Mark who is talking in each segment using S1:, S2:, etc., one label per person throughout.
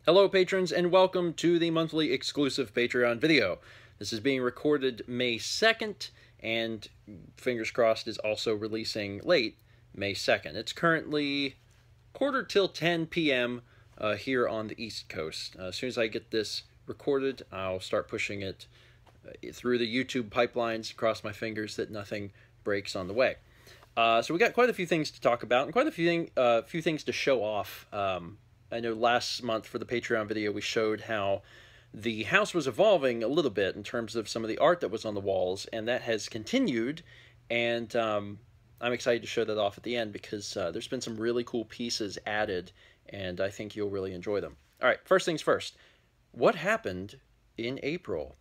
S1: Hello patrons and welcome to the monthly exclusive Patreon video. This is being recorded May 2nd and fingers crossed is also releasing late May 2nd. It's currently 9:45 p.m. Here on the East Coast. As soon as I get this recorded, I'll start pushing it through the YouTube pipelines, cross my fingers that nothing breaks on the way. So we got quite a few things to talk about and quite a few things to show off. I know last month for the Patreon video we showed how the house was evolving a little bit in terms of some of the art that was on the walls, and that has continued, and I'm excited to show that off at the end because there's been some really cool pieces added, and I think you'll really enjoy them. All right, first things first. What happened in April?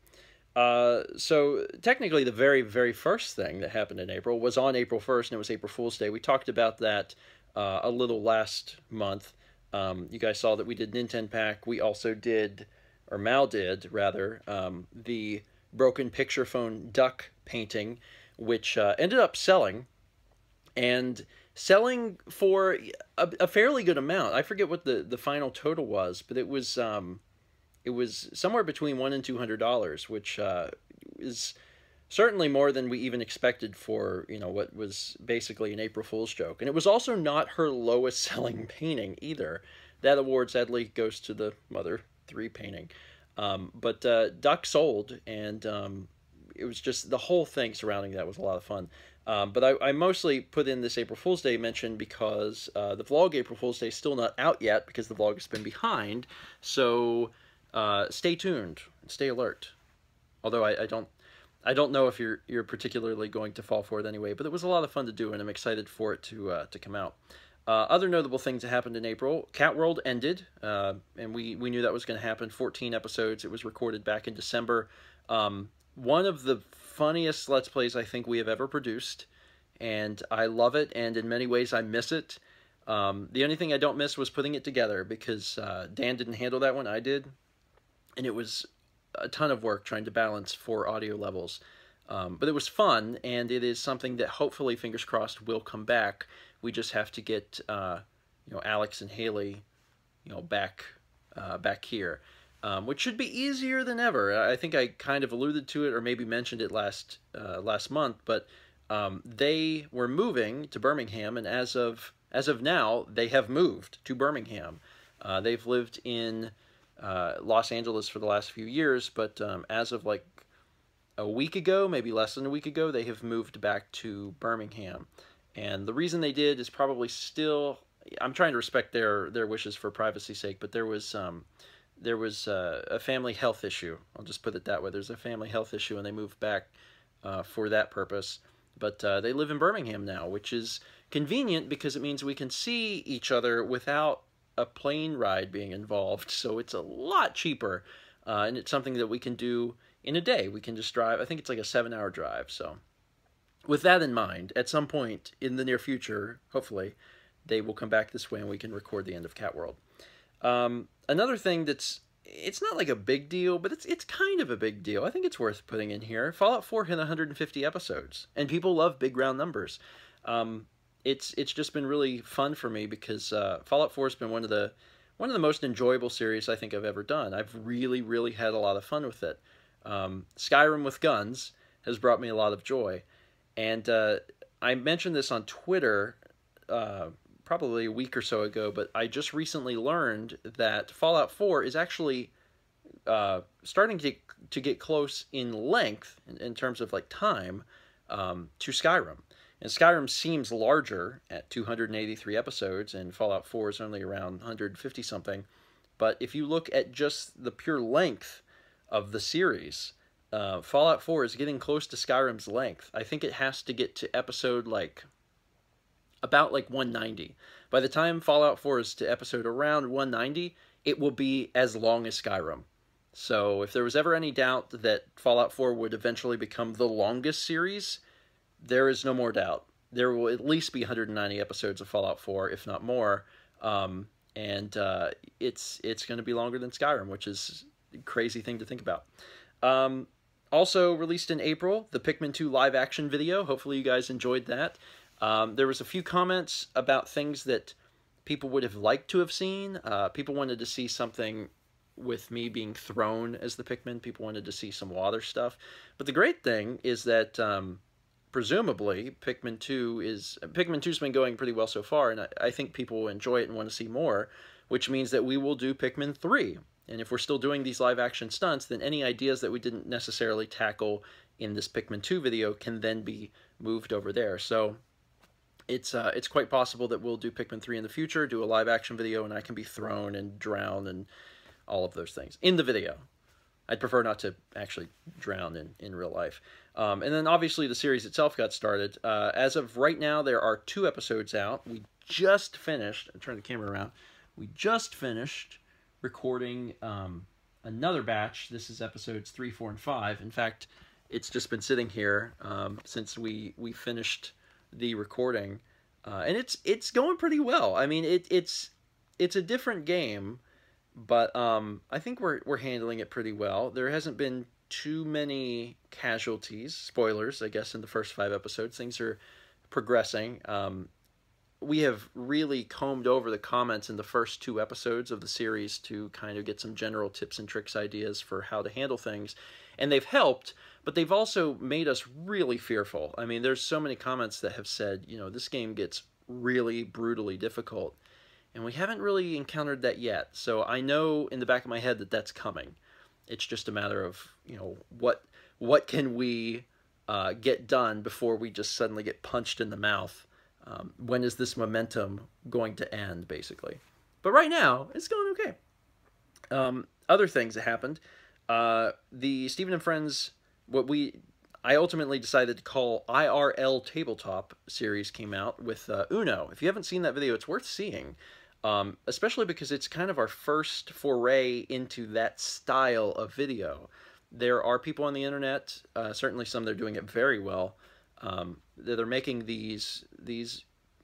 S1: So technically the very first thing that happened in April was on April 1st, and it was April Fool's Day. We talked about that a little last month. You guys saw that we did Nintendo Pack. We also did, or Mal did, rather, the Broken Picture Phone duck painting, which ended up selling, and selling for a fairly good amount. I forget what the final total was, but it was somewhere between $100 and $200, which is certainly more than we even expected for, you know, what was basically an April Fool's joke. And it was also not her lowest selling painting either. That award sadly goes to the Mother 3 painting. But Duck sold, and it was just the whole thing surrounding that was a lot of fun. But I mostly put in this April Fool's Day mention because the vlog April Fool's Day is still not out yet because the vlog has been behind. So stay tuned, stay alert. Although I don't know if you're particularly going to fall for it anyway, but it was a lot of fun to do, and I'm excited for it to come out. Other notable things that happened in April: Cat World ended, and we knew that was going to happen. 14 episodes. It was recorded back in December. One of the funniest Let's Plays I think we have ever produced, and I love it, and in many ways I miss it. The only thing I don't miss was putting it together, because Dan didn't handle that one, I did, and it was a ton of work trying to balance 4 audio levels. But it was fun, and it is something that hopefully, fingers crossed, will come back. We just have to get Alex and Haley back here, which should be easier than ever. I think I kind of alluded to it, or maybe mentioned it last month, but they were moving to Birmingham, and as of now they have moved to Birmingham. They've lived in Los Angeles for the last few years, but as of like a week ago, maybe less than a week ago, they have moved back to Birmingham. And the reason they did is probably still, I'm trying to respect their wishes for privacy's sake, but there was a family health issue. I'll just put it that way. There's a family health issue, and they moved back for that purpose. But they live in Birmingham now, which is convenient because it means we can see each other without a plane ride being involved. So it's a lot cheaper, and it's something that we can do in a day. We can just drive. I think it's like a 7-hour drive. So with that in mind, at some point in the near future, hopefully, they will come back this way and we can record the end of Cat World. Another thing it's not like a big deal, but it's kind of a big deal. I think it's worth putting in here. Fallout 4 hit 150 episodes, and people love big round numbers. It's just been really fun for me because Fallout 4 has been one of the most enjoyable series I think I've ever done. I've really had a lot of fun with it. Skyrim with guns has brought me a lot of joy, and I mentioned this on Twitter probably a week or so ago, but I just recently learned that Fallout 4 is actually starting to get close in length in terms of like time to Skyrim. And Skyrim seems larger at 283 episodes, and Fallout 4 is only around 150-something. But if you look at just the pure length of the series, Fallout 4 is getting close to Skyrim's length. I think it has to get to episode about 190. By the time Fallout 4 is to episode around 190, it will be as long as Skyrim. So if there was ever any doubt that Fallout 4 would eventually become the longest series, there is no more doubt. There will at least be 190 episodes of Fallout 4, if not more, and it's going to be longer than Skyrim, which is a crazy thing to think about. Also released in April, the Pikmin 2 live-action video. Hopefully you guys enjoyed that. There was a few comments about things that people would have liked to have seen. People wanted to see something with me being thrown as the Pikmin. People wanted to see some water stuff. But the great thing is that presumably Pikmin 2's been going pretty well so far, and I think people will enjoy it and want to see more, which means that we will do Pikmin 3. And if we're still doing these live action stunts, then any ideas that we didn't necessarily tackle in this Pikmin 2 video can then be moved over there. So it's quite possible that we'll do Pikmin 3 in the future, do a live action video, and I can be thrown and drown and all of those things in the video. I'd prefer not to actually drown in real life. And then obviously the series itself got started. As of right now, there are 2 episodes out. We just finished, I'll turn the camera around, we just finished recording another batch. This is episodes 3, 4, and 5. In fact, it's just been sitting here since we finished the recording, and it's going pretty well. I mean, it's a different game, but I think we're handling it pretty well. There hasn't been too many casualties, spoilers, I guess, in the first 5 episodes. Things are progressing. We have really combed over the comments in the first 2 episodes of the series to kind of get some general tips and tricks ideas for how to handle things, and they've helped, but they've also made us really fearful. I mean, there's so many comments that have said, you know, this game gets really brutally difficult, and we haven't really encountered that yet. So I know in the back of my head that that's coming. It's just a matter of, you know, what can we get done before we just suddenly get punched in the mouth. When is this momentum going to end, basically? But right now, it's going okay. Other things that happened. The Steven and Friends, I ultimately decided to call IRL Tabletop series came out with Uno. If you haven't seen that video, it's worth seeing. Especially because it's kind of our first foray into that style of video. There are people on the internet, certainly some that are doing it very well, that are making these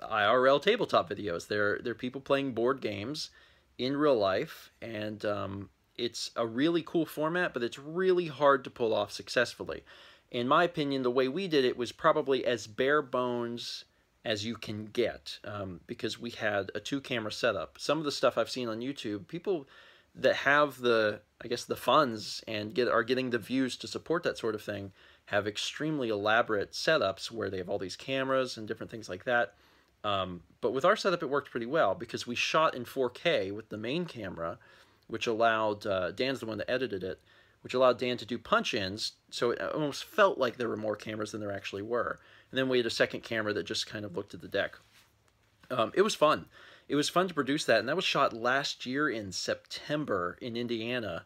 S1: IRL tabletop videos. They're people playing board games in real life, and it's a really cool format, but it's really hard to pull off successfully. In my opinion, the way we did it was probably as bare bones as you can get, because we had a 2-camera setup. Some of the stuff I've seen on YouTube, people that have the funds and are getting the views to support that sort of thing, have extremely elaborate setups where they have all these cameras and different things like that. But with our setup, it worked pretty well because we shot in 4K with the main camera, which allowed, Dan's the one that edited it, which allowed Dan to do punch-ins, so it almost felt like there were more cameras than there actually were. And then we had a second camera that just kind of looked at the deck. It was fun. It was fun to produce that, and that was shot last year in September in Indiana,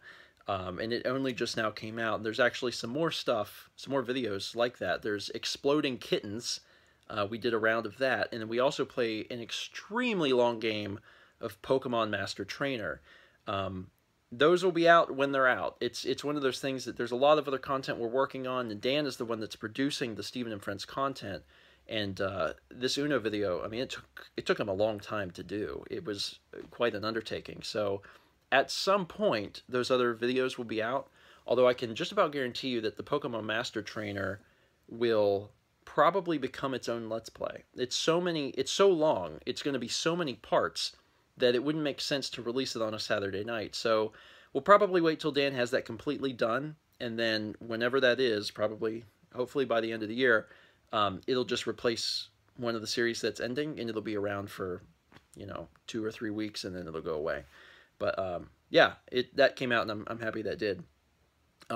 S1: and it only just now came out. And there's actually some more stuff, some more videos like that. There's Exploding Kittens. We did a round of that, and then we also play an extremely long game of Pokemon Master Trainer. Those will be out when they're out. It's one of those things that there's a lot of other content we're working on, and Dan is the one that's producing the Steven and Friends content. And this Uno video, I mean, it took him a long time to do. It was quite an undertaking. So at some point, those other videos will be out. Although I can just about guarantee you that the Pokemon Master Trainer will probably become its own Let's Play. It's so long, it's going to be so many parts that it wouldn't make sense to release it on a Saturday night. So we'll probably wait till Dan has that completely done, and then whenever that is, hopefully by the end of the year, it'll just replace one of the series that's ending, and it'll be around for, 2 or 3 weeks, and then it'll go away. But yeah, that came out, and I'm happy that did.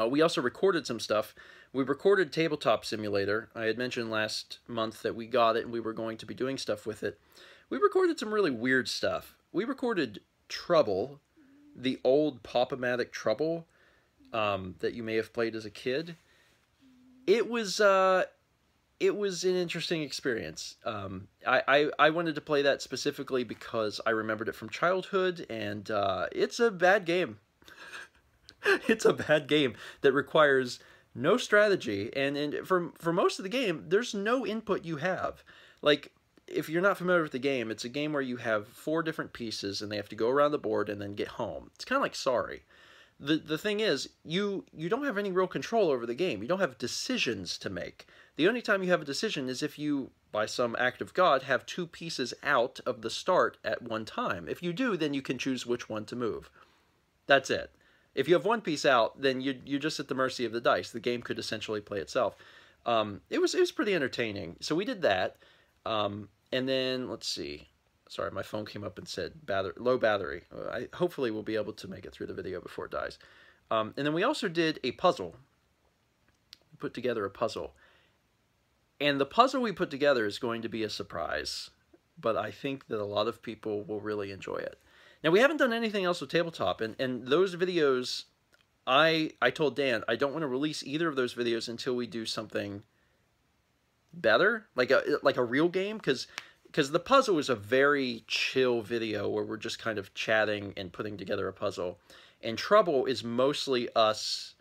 S1: We also recorded some stuff. We recorded Tabletop Simulator. I had mentioned last month that we got it and we were going to be doing stuff with it. We recorded some really weird stuff. We recorded Trouble, the old Pop-O-Matic Trouble that you may have played as a kid. It was an interesting experience. I wanted to play that specifically because I remembered it from childhood, and it's a bad game. It's a bad game that requires no strategy, and for most of the game, there's no input you have. Like, if you're not familiar with the game, it's a game where you have 4 different pieces, and they have to go around the board and then get home. It's kind of like Sorry. the thing is, you don't have any real control over the game. You don't have decisions to make. The only time you have a decision is if you, by some act of God, have two pieces out of the start at one time. If you do, then you can choose which one to move. That's it. If you have one piece out, then you're just at the mercy of the dice. The game could essentially play itself. It was pretty entertaining. So we did that. And then, let's see. Sorry, my phone came up and said low battery. Hopefully we'll be able to make it through the video before it dies. And then we also did a puzzle. We put together a puzzle. And the puzzle we put together is going to be a surprise. But I think that a lot of people will really enjoy it. Now, we haven't done anything else with Tabletop. And those videos, I told Dan, I don't want to release either of those videos until we do something better. Like a real game. Because the puzzle is a very chill video where we're just kind of chatting and putting together a puzzle. And Trouble is mostly us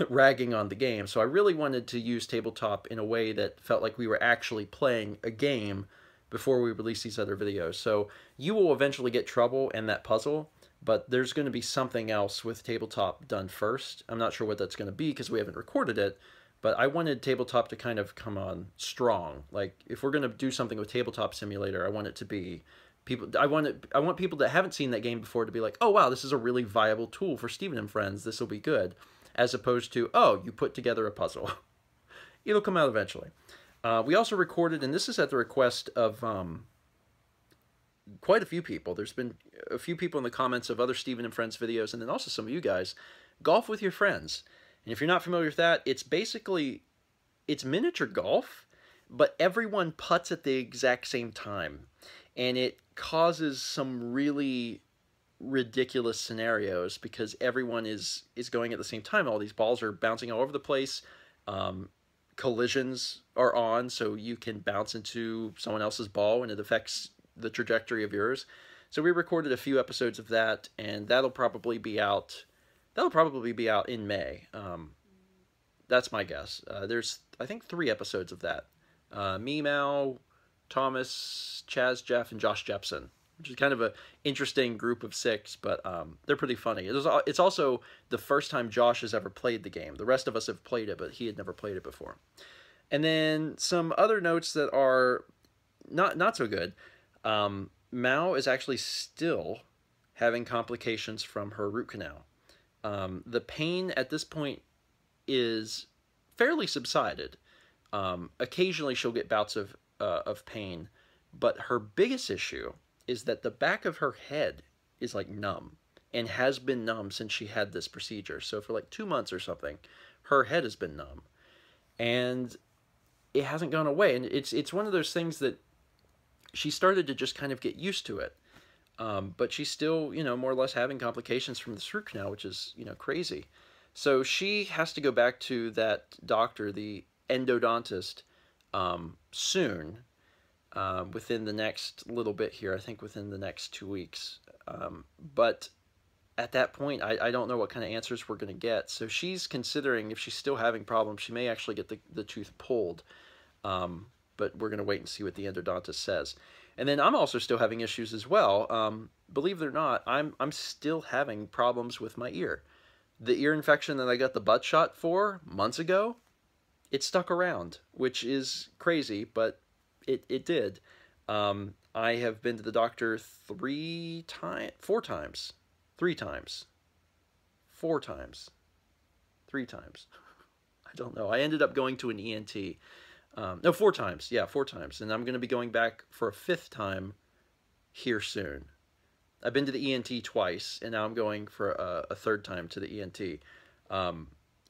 S1: ragging on the game. So I really wanted to use Tabletop in a way that felt like we were actually playing a game before we release these other videos. So you will eventually get Trouble and that puzzle, but there's going to be something else with Tabletop done first. I'm not sure what that's going to be because we haven't recorded it. But I wanted Tabletop to kind of come on strong. Like, if we're going to do something with Tabletop Simulator, I want it to be people. I want people that haven't seen that game before to be like, oh wow, this is a really viable tool for Steven and Friends. This will be good, as opposed to, oh, you put together a puzzle. It'll come out eventually. We also recorded, and this is at the request of quite a few people. There's been a few people in the comments of other Steven and Friends videos, and then also some of you guys, golf with your friends. And if you're not familiar with that, it's basically, it's miniature golf, but everyone putts at the exact same time. And it causes some really ridiculous scenarios because everyone is going at the same time. All these balls are bouncing all over the place. Collisions are on, so you can bounce into someone else's ball and it affects the trajectory of yours. So we recorded a few episodes of that, and that'll probably be out in May. That's my guess. There's, I think, 3 episodes of that. Me, Mal, Thomas, Chaz, Jeff, and Josh Jepson, which is kind of an interesting group of 6, but they're pretty funny. It's also the first time Josh has ever played the game. The rest of us have played it, but he had never played it before. And then some other notes that are not so good. Mao is actually still having complications from her root canal. The pain at this point is fairly subsided. Occasionally she'll get bouts of pain, but her biggest issue is that the back of her head is like numb and has been numb since she had this procedure. So for like 2 months or something, her head has been numb and it hasn't gone away. And it's one of those things that she started to just kind of get used to it. But she's still, more or less having complications from the root canal, which is, crazy. So she has to go back to that doctor, the endodontist, soon, within the next little bit here, I think within the next 2 weeks. But at that point, I don't know what kind of answers we're going to get. So she's considering, if she's still having problems, she may actually get the tooth pulled. But we're going to wait and see what the endodontist says. And then I'm also still having issues as well. Believe it or not, I'm still having problems with my ear. The ear infection that I got the butt shot for months ago, it stuck around, which is crazy, but it did. I have been to the doctor 4 times. 3 times. 4 times. 3 times. I don't know. I ended up going to an ENT. No, 4 times. Yeah, 4 times. And I'm going to be going back for a 5th time here soon. I've been to the ENT twice, and now I'm going for a 3rd time to the ENT.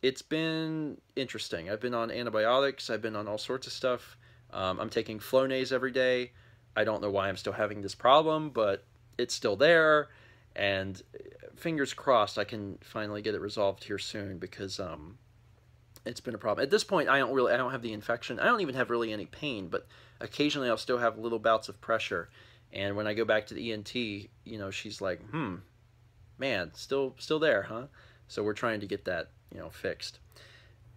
S1: It's been interesting. I've been on antibiotics. I've been on all sorts of stuff. I'm taking Flonase every day. I don't know why I'm still having this problem, but it's still there. And fingers crossed I can finally get it resolved here soon, because it's been a problem. At this point, I don't have the infection. I don't even have really any pain, but occasionally I'll still have little bouts of pressure. And when I go back to the ENT, she's like, man, still there, huh? So we're trying to get that, fixed.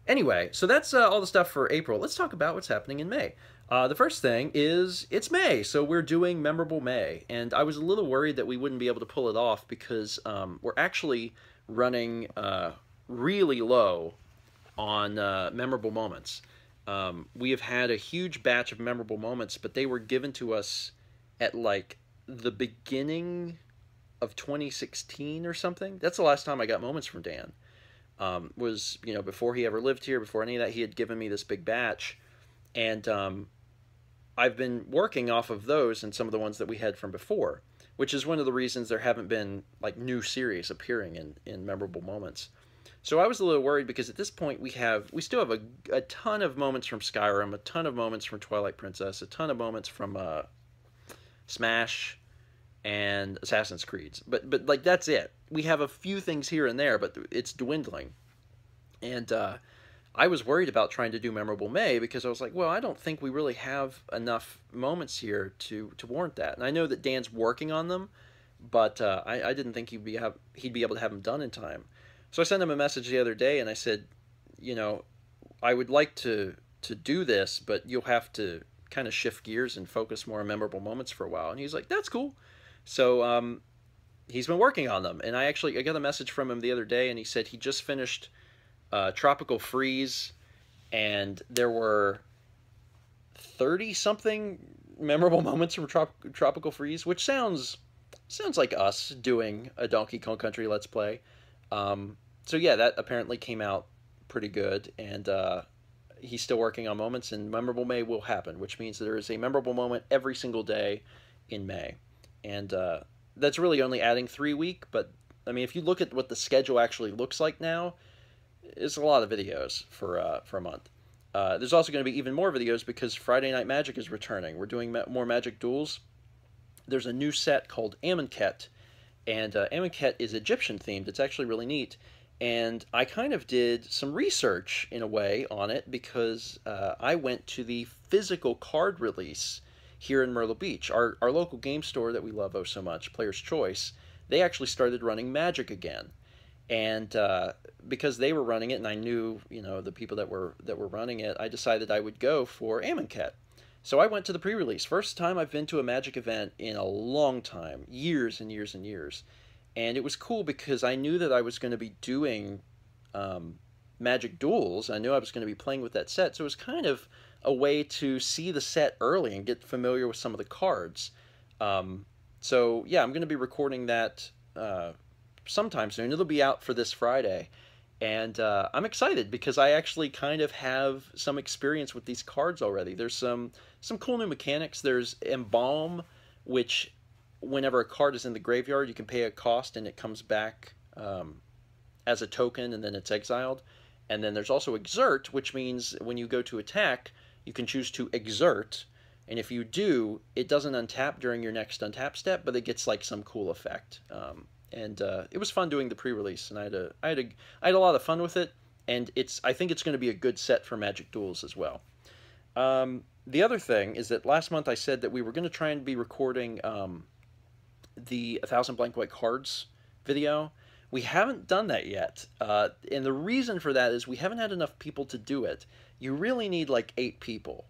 S1: Anyway, so that's all the stuff for April. Let's talk about what's happening in May. The first thing is it's May, so we're doing Memorable May. And I was a little worried that we wouldn't be able to pull it off because we're actually running really low on memorable moments. We have had a huge batch of memorable moments, but they were given to us at like the beginning of 2016 or something. That's the last time I got moments from Dan. Was, you know, before he ever lived here, before any of that, he had given me this big batch, and I've been working off of those and some of the ones that we had from before, which is one of the reasons there haven't been like new series appearing in memorable moments. So I was a little worried because at this point we still have a ton of moments from Skyrim, a ton of moments from Twilight Princess, a ton of moments from Smash and Assassin's Creed. But like that's it. We have a few things here and there, but it's dwindling. And I was worried about trying to do Memorable May because I was like, well, I don't think we really have enough moments here to warrant that. And I know that Dan's working on them, but I didn't think he'd be able to have them done in time. So I sent him a message the other day and I said, you know, I would like to do this, but you'll have to kind of shift gears and focus more on memorable moments for a while. And he's like, that's cool. So he's been working on them. And I got a message from him the other day and he said he just finished Tropical Freeze, and there were 30-something memorable moments from Tropical Freeze, which sounds like us doing a Donkey Kong Country Let's Play. So yeah, that apparently came out pretty good, and he's still working on moments, and Memorable May will happen, which means there is a memorable moment every single day in May. And that's really only adding 3 a week, but I mean, if you look at what the schedule actually looks like now, it's a lot of videos for a month. There's also going to be even more videos because Friday Night Magic is returning. We're doing more Magic Duels. There's a new set called Amonkhet, and Amonkhet is Egyptian themed. It's actually really neat. And I kind of did some research, in a way, on it because I went to the physical card release here in Myrtle Beach. Our local game store that we love oh so much, Player's Choice, they actually started running Magic again. And because they were running it and I knew, you know, the people that were running it, I decided I would go for Amonkhet. So I went to the pre-release. First time I've been to a Magic event in a long time, years and years and years. And it was cool because I knew that I was going to be doing Magic Duels. I knew I was going to be playing with that set. So it was kind of a way to see the set early and get familiar with some of the cards. So yeah, I'm going to be recording that sometime soon. It'll be out for this Friday. And I'm excited because I actually kind of have some experience with these cards already. There's some cool new mechanics. There's Embalm, which whenever a card is in the graveyard, you can pay a cost and it comes back as a token and then it's exiled. And then there's also Exert, which means when you go to attack, you can choose to exert. And if you do, it doesn't untap during your next untap step, but it gets like some cool effect. And it was fun doing the pre-release, and I had a lot of fun with it. And I think it's going to be a good set for Magic Duels as well. The other thing is that last month I said that we were going to try and be recording the 1,000 Blank White Cards video. We haven't done that yet, and the reason for that is we haven't had enough people to do it. You really need like 8 people,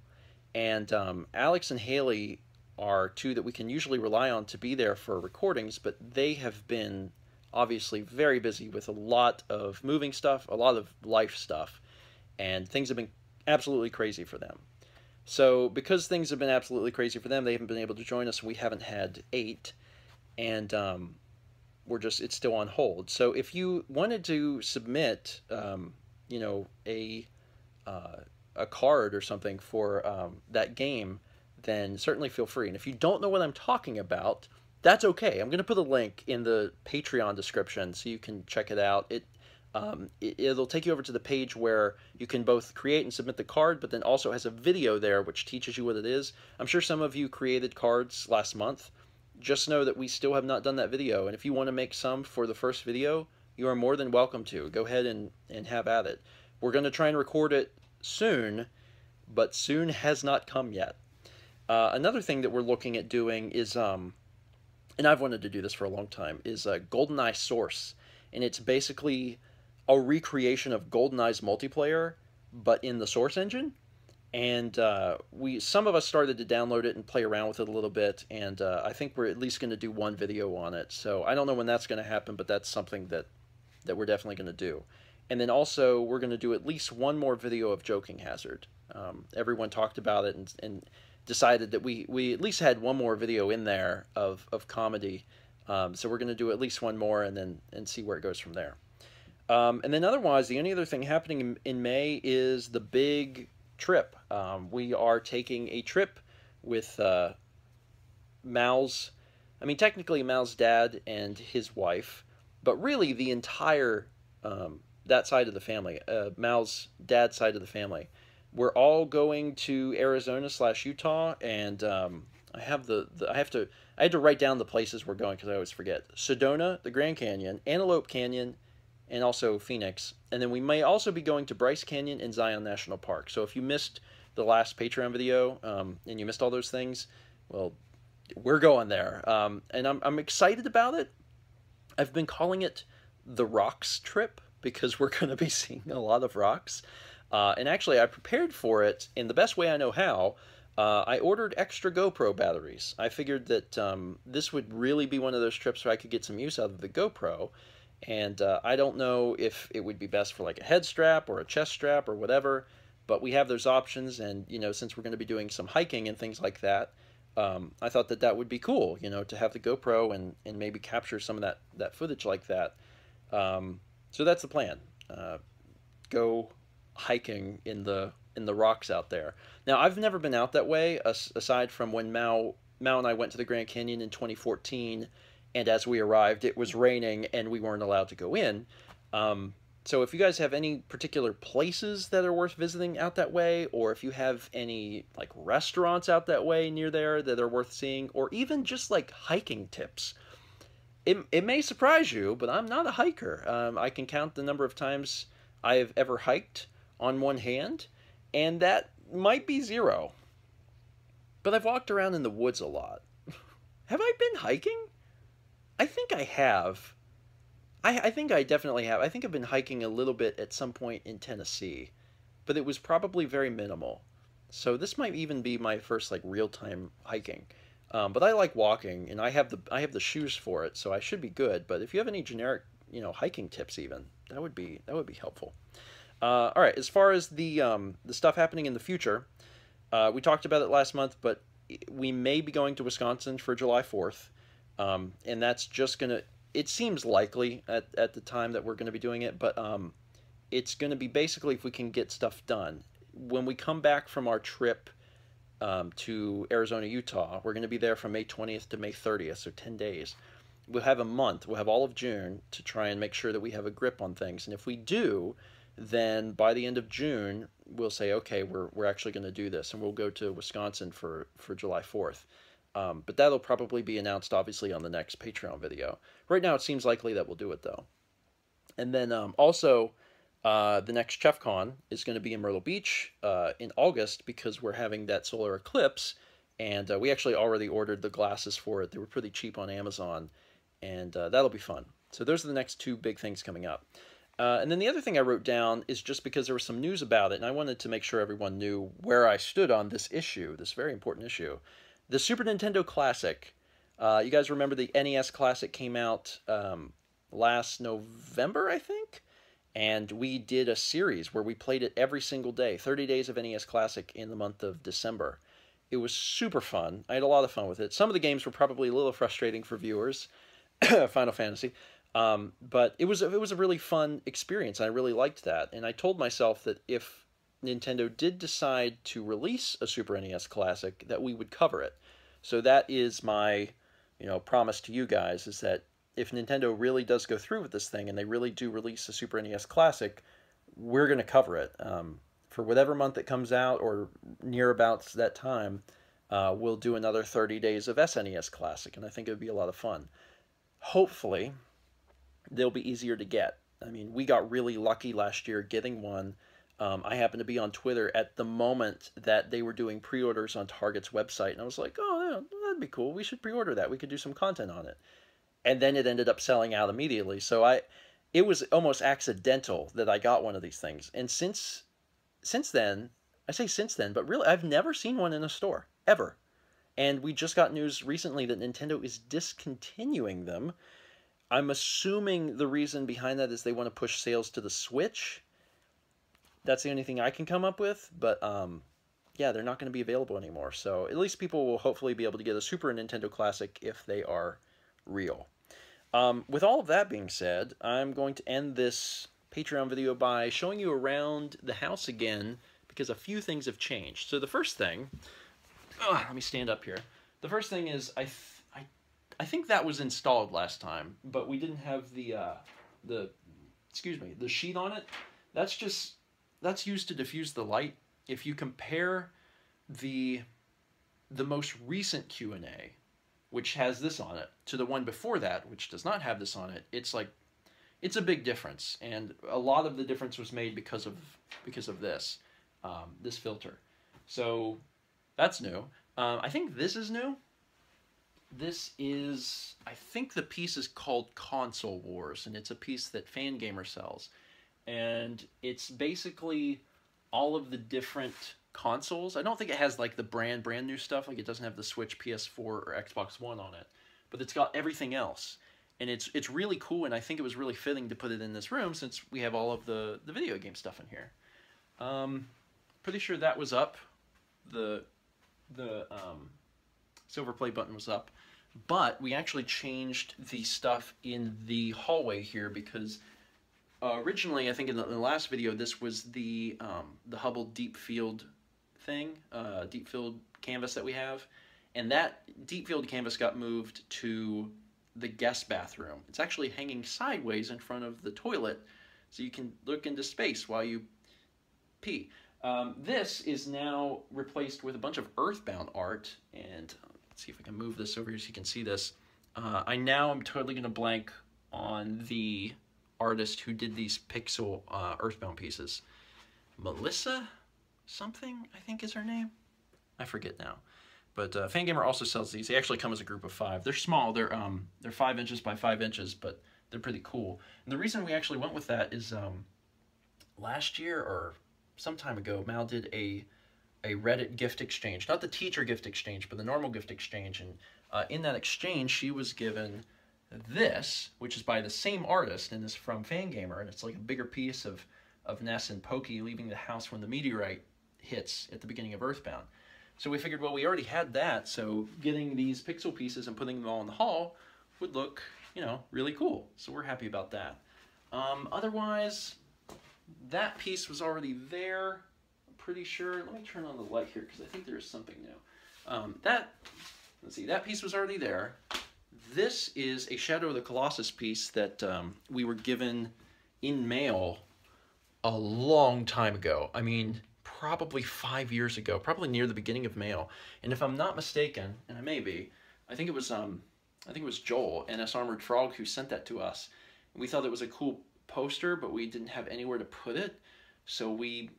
S1: and Alex and Haley are 2 that we can usually rely on to be there for recordings, but they have been obviously very busy with a lot of moving stuff, a lot of life stuff, and things have been absolutely crazy for them. So because things have been absolutely crazy for them, they haven't been able to join us. We haven't had 8, and it's still on hold. So if you wanted to submit, you know, a card or something for that game, then certainly feel free. And if you don't know what I'm talking about, that's okay. I'm going to put a link in the Patreon description so you can check it out. It'll take you over to the page where you can both create and submit the card, but then also has a video there which teaches you what it is. I'm sure some of you created cards last month. Just know that we still have not done that video, and if you want to make some for the first video, you are more than welcome to. Go ahead and have at it. We're going to try and record it soon, but soon has not come yet. Another thing that we're looking at doing is, and I've wanted to do this for a long time, is GoldenEye Source. And it's basically a recreation of GoldenEye's multiplayer, but in the Source engine. And some of us started to download it and play around with it a little bit, and I think we're at least going to do one video on it. So I don't know when that's going to happen, but that's something that that we're definitely going to do. And then also, we're going to do at least one more video of Joking Hazard. Everyone talked about it and decided that we at least had one more video in there of comedy. So we're going to do at least one more and see where it goes from there. And then otherwise, the only other thing happening in May is the big trip. We are taking a trip with Mal's, I mean, technically Mal's dad and his wife, but really the entire, that side of the family, Mal's dad's side of the family. We're all going to Arizona/Utah, and I had to write down the places we're going because I always forget. Sedona, the Grand Canyon, Antelope Canyon, and also Phoenix. And then we may also be going to Bryce Canyon and Zion National Park. So if you missed the last Patreon video and you missed all those things, well, we're going there. And I'm excited about it. I've been calling it the Rocks trip because we're going to be seeing a lot of rocks. And actually, I prepared for it in the best way I know how. I ordered extra GoPro batteries. I figured that this would really be one of those trips where I could get some use out of the GoPro. And I don't know if it would be best for like a head strap or a chest strap or whatever, but we have those options. And, you know, since we're going to be doing some hiking and things like that, I thought that that would be cool, you know, to have the GoPro and maybe capture some of that footage like that. So that's the plan. Go hiking in the rocks out there. Now, I've never been out that way aside from when Mal and I went to the Grand Canyon in 2014. And as we arrived, it was raining and we weren't allowed to go in. So if you guys have any particular places that are worth visiting out that way, or if you have any like restaurants out that way near there that are worth seeing, or even just like hiking tips, it may surprise you, but I'm not a hiker. I can count the number of times I have ever hiked on one hand, and that might be 0. But I've walked around in the woods a lot. Have I been hiking? I think I have. I think I definitely have. I think I've been hiking a little bit at some point in Tennessee, but it was probably very minimal. So this might even be my first like real-time hiking. But I like walking, and I have the shoes for it, so I should be good. But if you have any generic, you know, hiking tips, even that would be helpful. All right, as far as the stuff happening in the future, we talked about it last month, but we may be going to Wisconsin for July 4th. And that's just going to, it seems likely at the time that we're going to be doing it, but it's going to be basically if we can get stuff done. When we come back from our trip to Arizona, Utah, we're going to be there from May 20th to May 30th, so 10 days. We'll have a month, we'll have all of June to try and make sure that we have a grip on things. And if we do, then by the end of June, we'll say, okay, we're actually going to do this, and we'll go to Wisconsin for July 4th. But that'll probably be announced, obviously, on the next Patreon video. Right now, it seems likely that we'll do it, though. And then also, the next ChefCon is going to be in Myrtle Beach in August because we're having that solar eclipse. And we actually already ordered the glasses for it. They were pretty cheap on Amazon. And that'll be fun. So those are the next 2 big things coming up. And then the other thing I wrote down is just because there was some news about it, and I wanted to make sure everyone knew where I stood on this issue, this very important issue. The Super Nintendo Classic. You guys remember the NES Classic came out last November, I think? And we did a series where we played it every single day, 30 days of NES Classic in the month of December. It was super fun. I had a lot of fun with it. Some of the games were probably a little frustrating for viewers, Final Fantasy, but it was a really fun experience. I really liked that, and I told myself that if Nintendo did decide to release a Super NES Classic, that we would cover it. So that is my, promise to you guys, is that if Nintendo really does go through with this thing and they really do release a Super NES Classic, we're going to cover it. For whatever month it comes out or near about that time, we'll do another 30 days of SNES Classic, and I think it would be a lot of fun. Hopefully, they'll be easier to get. I mean, we got really lucky last year getting one. I happened to be on Twitter at the moment that they were doing pre-orders on Target's website, and I was like, oh, yeah, that'd be cool. We should pre-order that. We could do some content on it. And then it ended up selling out immediately. So it was almost accidental that I got one of these things. And since then, I say since then, but really, I've never seen one in a store, ever. And we just got news recently that Nintendo is discontinuing them. I'm assuming the reason behind that is they want to push sales to the Switch. That's the only thing I can come up with, but yeah, they're not going to be available anymore. So at least people will hopefully be able to get a Super Nintendo Classic if they are real. With all of that being said, I'm going to end this Patreon video by showing you around the house again, because a few things have changed. So the first thing, let me stand up here. The first thing is I think that was installed last time, but we didn't have the sheet on it. That's used to diffuse the light. If you compare the most recent Q&A, which has this on it, to the one before that, which does not have this on it, it's a big difference, and a lot of the difference was made because of this this filter. So that's new. I think this is new. This is, I think the piece is called Console Wars, and it's a piece that Fangamer sells. And it's basically all of the different consoles. I don't think it has like the brand new stuff, like it doesn't have the Switch, PS4, or Xbox One on it. But it's got everything else. And it's really cool, and I think it was really fitting to put it in this room since we have all of the video game stuff in here. Pretty sure that was up. The silver play button was up. But we actually changed the stuff in the hallway here because originally, I think in the last video, this was the Hubble Deep Field thing, Deep Field canvas that we have. And that Deep Field canvas got moved to the guest bathroom. It's actually hanging sideways in front of the toilet, so you can look into space while you pee. This is now replaced with a bunch of Earthbound art, and let's see if I can move this over here so you can see this. I now am totally going to blank on the artist who did these pixel Earthbound pieces. Melissa something, I think is her name. I forget now. But Fangamer also sells these. They actually come as a group of 5. They're small. They're 5 inches by 5 inches, but they're pretty cool. And the reason we actually went with that is last year or some time ago, Mal did a Reddit gift exchange. Not the teacher gift exchange, but the normal gift exchange. And in that exchange, she was given this, which is by the same artist, and is from Fangamer. And it's like a bigger piece of Ness and Pokey leaving the house when the meteorite hits at the beginning of Earthbound. So we figured, well, we already had that, so getting these pixel pieces and putting them all in the hall would look, you know, really cool. So we're happy about that. Otherwise, that piece was already there, I'm pretty sure. Let me turn on the light here, because I think there's something new. Let's see, that piece was already there. This is a Shadow of the Colossus piece that we were given in mail a long time ago. I mean, probably 5 years ago, probably near the beginning of mail. And if I'm not mistaken, and I may be, I think it was Joel, NS Armored Frog, who sent that to us. And we thought it was a cool poster, but we didn't have anywhere to put it, so we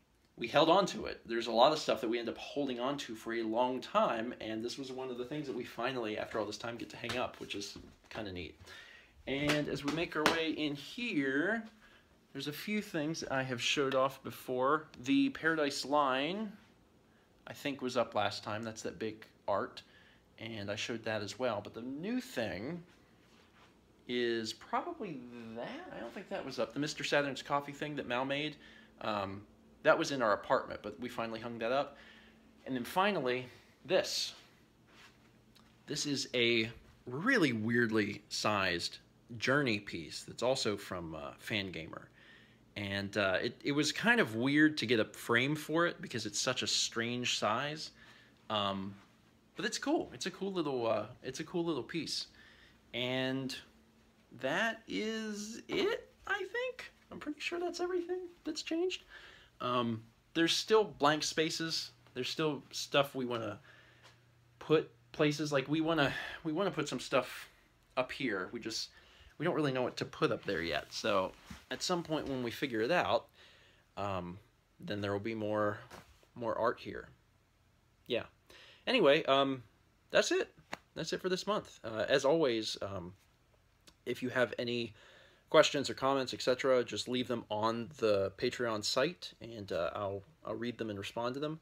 S1: held on to it. There's a lot of stuff that we end up holding on to for a long time, and this was one of the things that we finally, after all this time, get to hang up, which is kind of neat. And as we make our way in here, there's a few things I have showed off before. The Paradise line, I think, was up last time. That's that big art, and I showed that as well. But the new thing is probably that. I don't think that was up. The Mr. Saturn's Coffee thing that Mal made, that was in our apartment, but we finally hung that up. And then finally, this. This is a really weirdly sized Journey piece that's also from Fangamer. And it was kind of weird to get a frame for it because it's such a strange size, but it's cool. It's a cool little piece, and that is it. I think I'm pretty sure that's everything that's changed. There's still blank spaces. There's still stuff we want to put places. Like we want to put some stuff up here. We don't really know what to put up there yet. So at some point when we figure it out, then there will be more art here. Yeah. Anyway, that's it. That's it for this month. As always, if you have any questions or comments, etc., just leave them on the Patreon site, and I'll read them and respond to them.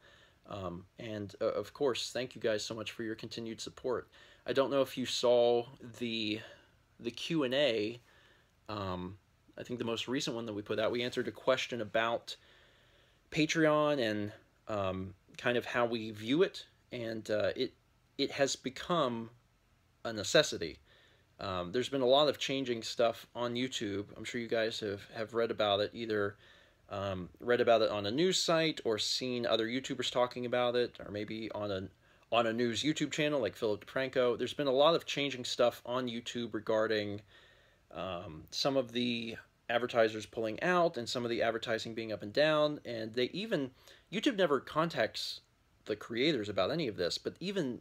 S1: And of course, thank you guys so much for your continued support. I don't know if you saw the the Q&A, I think the most recent one that we put out, we answered a question about Patreon and kind of how we view it, and it has become a necessity. There's been a lot of changing stuff on YouTube. I'm sure you guys have read about it, either read about it on a news site or seen other YouTubers talking about it, or maybe on a news YouTube channel like Philip DeFranco. There's been a lot of changing stuff on YouTube regarding some of the advertisers pulling out and some of the advertising being up and down, and YouTube never contacts the creators about any of this, but even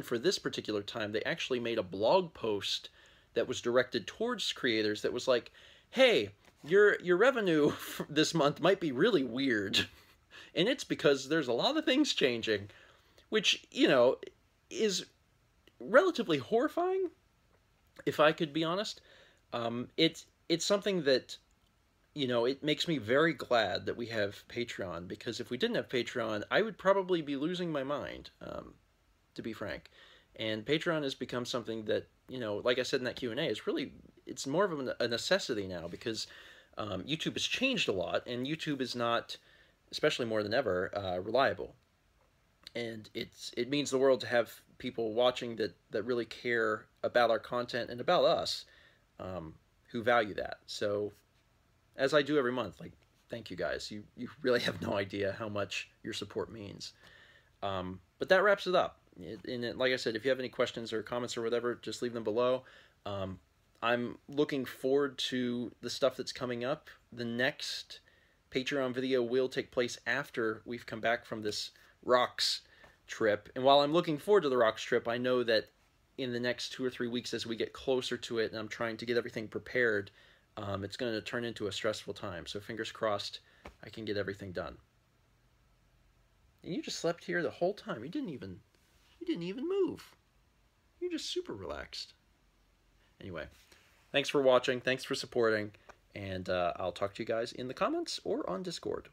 S1: for this particular time, they actually made a blog post that was directed towards creators that was like, hey, your revenue this month might be really weird, and it's because there's a lot of things changing, which, you know, is relatively horrifying, if I could be honest. It's something that, you know, it makes me very glad that we have Patreon, because if we didn't have Patreon, I would probably be losing my mind, to be frank. And Patreon has become something that, you know, like I said in that Q&A, it's more of a necessity now, because YouTube has changed a lot, and YouTube is not, especially more than ever, reliable. And it means the world to have people watching that really care about our content and about us, who value that. So, as I do every month, like, thank you guys. You really have no idea how much your support means. But that wraps it up. And like I said, if you have any questions or comments or whatever, just leave them below. I'm looking forward to the stuff that's coming up. The next Patreon video will take place after we've come back from this Rocks trip. And while I'm looking forward to the Rocks trip, I know that in the next 2 or 3 weeks, as we get closer to it and I'm trying to get everything prepared, it's going to turn into a stressful time. So fingers crossed I can get everything done. And you just slept here the whole time. You didn't even move. You're just super relaxed. Anyway, thanks for watching. Thanks for supporting. And I'll talk to you guys in the comments or on Discord.